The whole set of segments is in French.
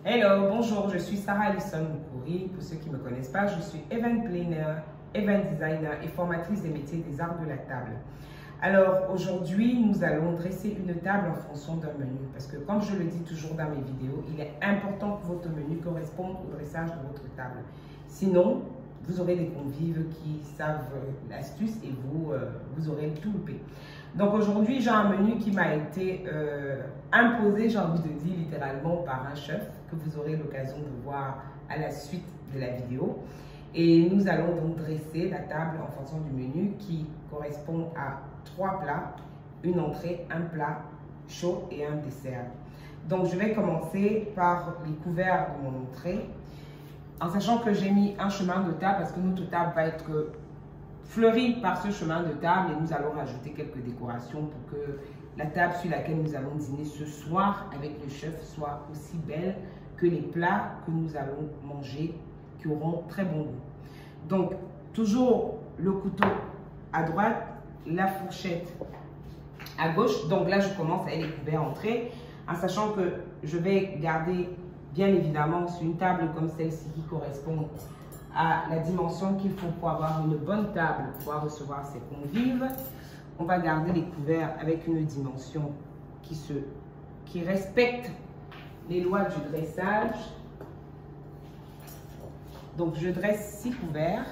Hello, bonjour, je suis Sarah Alison Moukouri. Pour ceux qui ne me connaissent pas, je suis event planner, event designer et formatrice des métiers des arts de la table. Alors aujourd'hui, nous allons dresser une table en fonction d'un menu parce que comme je le dis toujours dans mes vidéos, il est important que votre menu corresponde au dressage de votre table. Sinon, vous aurez des convives qui savent l'astuce et vous aurez tout loupé. Donc aujourd'hui, j'ai un menu qui m'a été imposé, j'ai envie de dire littéralement, par un chef que vous aurez l'occasion de voir à la suite de la vidéo. Et nous allons donc dresser la table en fonction du menu qui correspond à 3 plats, une entrée, un plat chaud et un dessert. Donc je vais commencer par les couverts de mon entrée, en sachant que j'ai mis un chemin de table parce que notre table va être fleurie par ce chemin de table et nous allons rajouter quelques décorations pour que la table sur laquelle nous allons dîner ce soir avec le chef soit aussi belle que les plats que nous allons manger qui auront très bon goût. Donc, toujours le couteau à droite, la fourchette à gauche. Donc là, je commence avec les couverts entrée, en sachant que je vais garder, bien évidemment, sur une table comme celle-ci qui correspond à la dimension qu'il faut pour avoir une bonne table, pour pouvoir recevoir ses convives. On va garder les couverts avec une dimension qui respecte les lois du dressage. Donc, je dresse 6 couverts.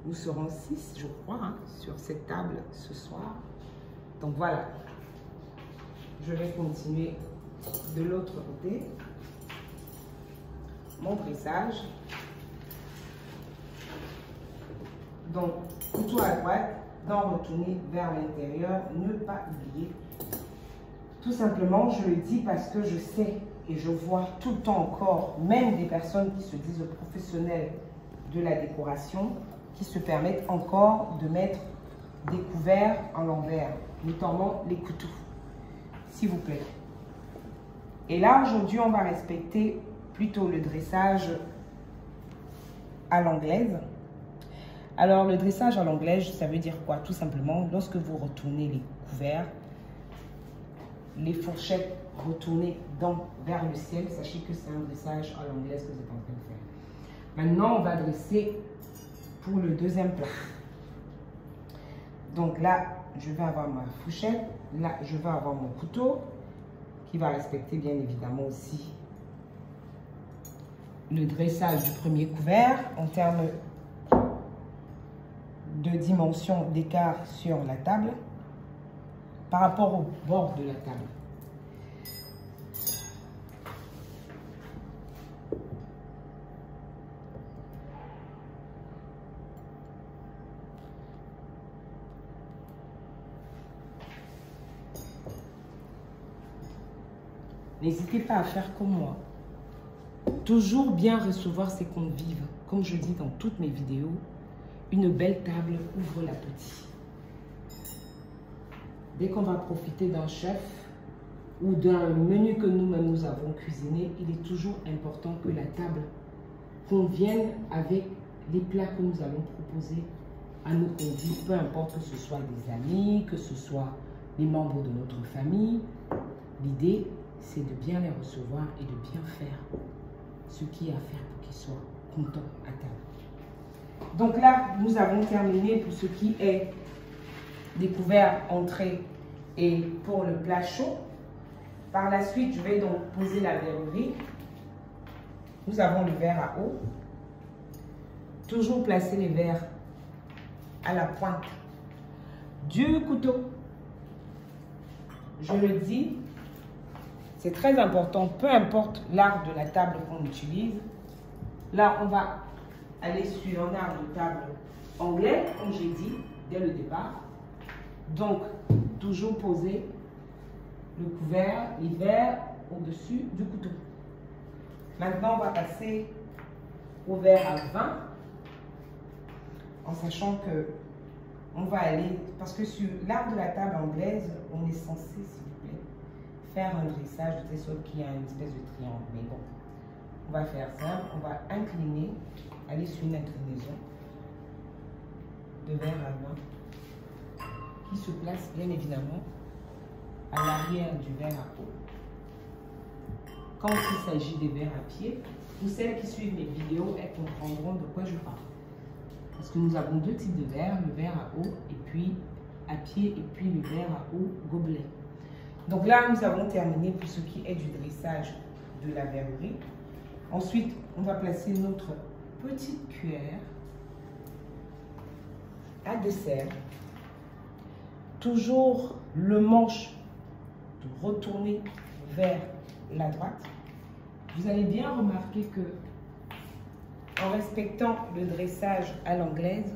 Nous serons 6, je crois, sur cette table ce soir. Donc, voilà. Je vais continuer de l'autre côté. Mon dressage. Donc, couteau à droite, dents retournées vers l'intérieur. Ne pas oublier. Tout simplement, je le dis parce que je sais et je vois tout le temps encore, même des personnes qui se disent professionnelles de la décoration, qui se permettent encore de mettre des couverts en l'envers, notamment les couteaux, s'il vous plaît. Et là, aujourd'hui, on va respecter plutôt le dressage à l'anglaise. Alors, le dressage à l'anglaise, ça veut dire quoi? Tout simplement, lorsque vous retournez les couverts, les fourchettes retournées vers le ciel, sachez que c'est un dressage à l'anglaise que vous êtes en train de faire. Maintenant, on va dresser pour le deuxième plat. Donc là, je vais avoir ma fourchette. Là, je vais avoir mon couteau qui va respecter bien évidemment aussi le dressage du premier couvert en termes de dimension d'écart sur la table par rapport au bord de la table. N'hésitez pas à faire comme moi. Toujours bien recevoir ses convives. Comme je dis dans toutes mes vidéos, une belle table ouvre l'appétit. Dès qu'on va profiter d'un chef ou d'un menu que nous-mêmes nous avons cuisiné, il est toujours important que la table convienne avec les plats que nous allons proposer à nos convives, peu importe que ce soit des amis, que ce soit les membres de notre famille. L'idée, c'est de bien les recevoir et de bien faire ce qu'il y a à faire pour qu'ils soient contents à table. Donc là, nous avons terminé pour ce qui est des couverts entrée et pour le plat chaud. Par la suite, je vais donc poser la verrerie. Nous avons le verre à eau. Toujours placer les verres à la pointe du couteau. Je le dis, c'est très important, peu importe l'art de la table qu'on utilise. Là, on va aller sur un art de table anglais, comme j'ai dit dès le départ. Donc, toujours poser le couvert, les verres au-dessus du couteau. Maintenant, on va passer au verre à vin, en sachant que on va aller, parce que sur l'art de la table anglaise, on est censé, s'il vous plaît, faire un dressage de telle sorte qu'il y a une espèce de triangle. Mais bon, on va faire simple, on va incliner, aller sur une inclinaison de verre à vin qui se place bien évidemment à l'arrière du verre à eau. quand il s'agit des verres à pied. Pour celles qui suivent mes vidéos, elles comprendront de quoi je parle. Parce que nous avons deux types de verres, le verre à eau et puis à pied et puis le verre à eau gobelet. Donc là, nous avons terminé pour ce qui est du dressage de la verrerie. Ensuite, on va placer notre petite cuillère à dessert. Toujours le manche de retourner vers la droite. Vous allez bien remarquer que en respectant le dressage à l'anglaise,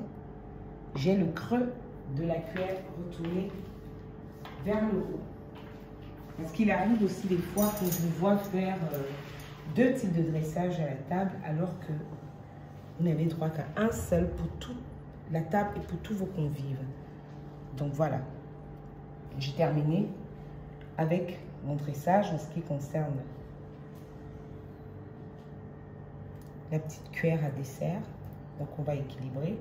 j'ai le creux de la cuillère retourné vers le haut. Parce qu'il arrive aussi des fois que je vous vois faire deux types de dressage à la table alors que vous n'avez droit qu'à un seul pour toute la table et pour tous vos convives. Donc voilà, j'ai terminé avec mon dressage en ce qui concerne la petite cuillère à dessert. Donc on va équilibrer.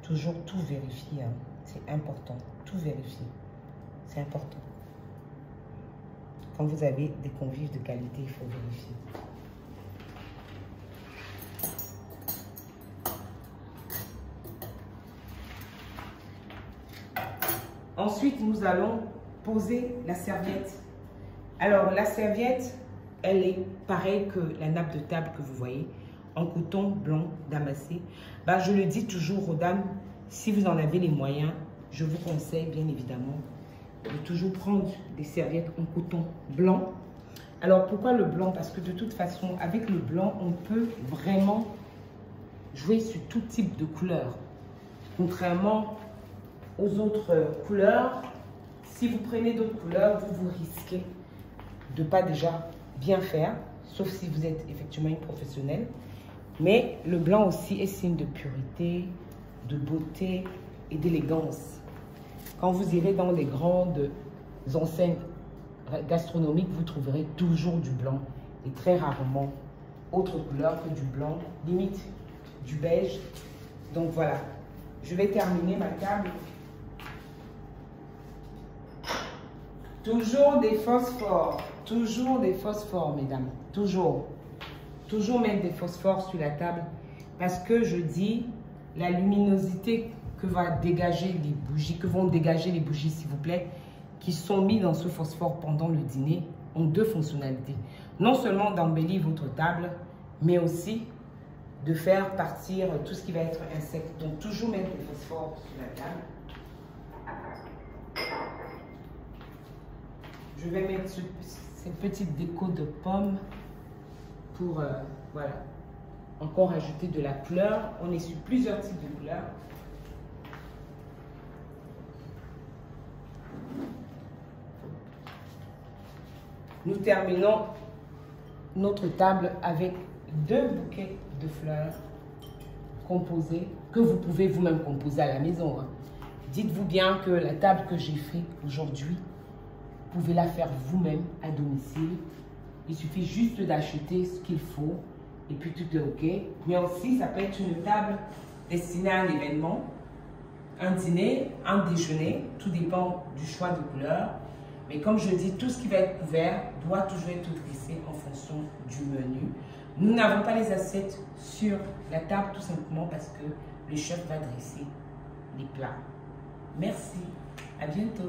Toujours tout vérifier, hein. C'est important, tout vérifier. C'est important. Quand vous avez des convives de qualité, il faut vérifier. Ensuite, nous allons poser la serviette. Alors, la serviette, elle est pareille que la nappe de table que vous voyez, en coton blanc damassé. Ben, je le dis toujours aux dames, si vous en avez les moyens, je vous conseille bien évidemment de toujours prendre des serviettes en coton blanc. Alors, pourquoi le blanc? Parce que de toute façon, avec le blanc, on peut vraiment jouer sur tout type de couleur. Contrairement aux autres couleurs, si vous prenez d'autres couleurs, vous risquez de ne pas déjà bien faire, sauf si vous êtes effectivement une professionnelle. Mais le blanc aussi est signe de pureté, de beauté et d'élégance. Quand vous irez dans les grandes enseignes gastronomiques, vous trouverez toujours du blanc et très rarement autre couleur que du blanc, limite du beige. Donc voilà, je vais terminer ma table. Toujours des phosphores, mesdames, toujours. Toujours mettre des phosphores sur la table parce que je dis la luminosité que va dégager les bougies, que vont dégager les bougies, s'il vous plaît, qui sont mis dans ce phosphore pendant le dîner, ont deux fonctionnalités. Non seulement d'embellir votre table, mais aussi de faire partir tout ce qui va être insecte. Donc toujours mettre des phosphores sur la table. Je vais mettre ces petites décos de pommes pour, voilà, encore ajouter de la couleur. On est sur plusieurs types de couleurs. Nous terminons notre table avec deux bouquets de fleurs composés, que vous pouvez vous-même composer à la maison. Hein. Dites-vous bien que la table que j'ai faite aujourd'hui, vous pouvez la faire vous-même à domicile. Il suffit juste d'acheter ce qu'il faut et puis tout est OK. Mais aussi, ça peut être une table destinée à un événement, un dîner, un déjeuner. Tout dépend du choix de couleur. Mais comme je dis, tout ce qui va être couvert doit toujours être dressé en fonction du menu. Nous n'avons pas les assiettes sur la table tout simplement parce que le chef va dresser les plats. Merci, à bientôt.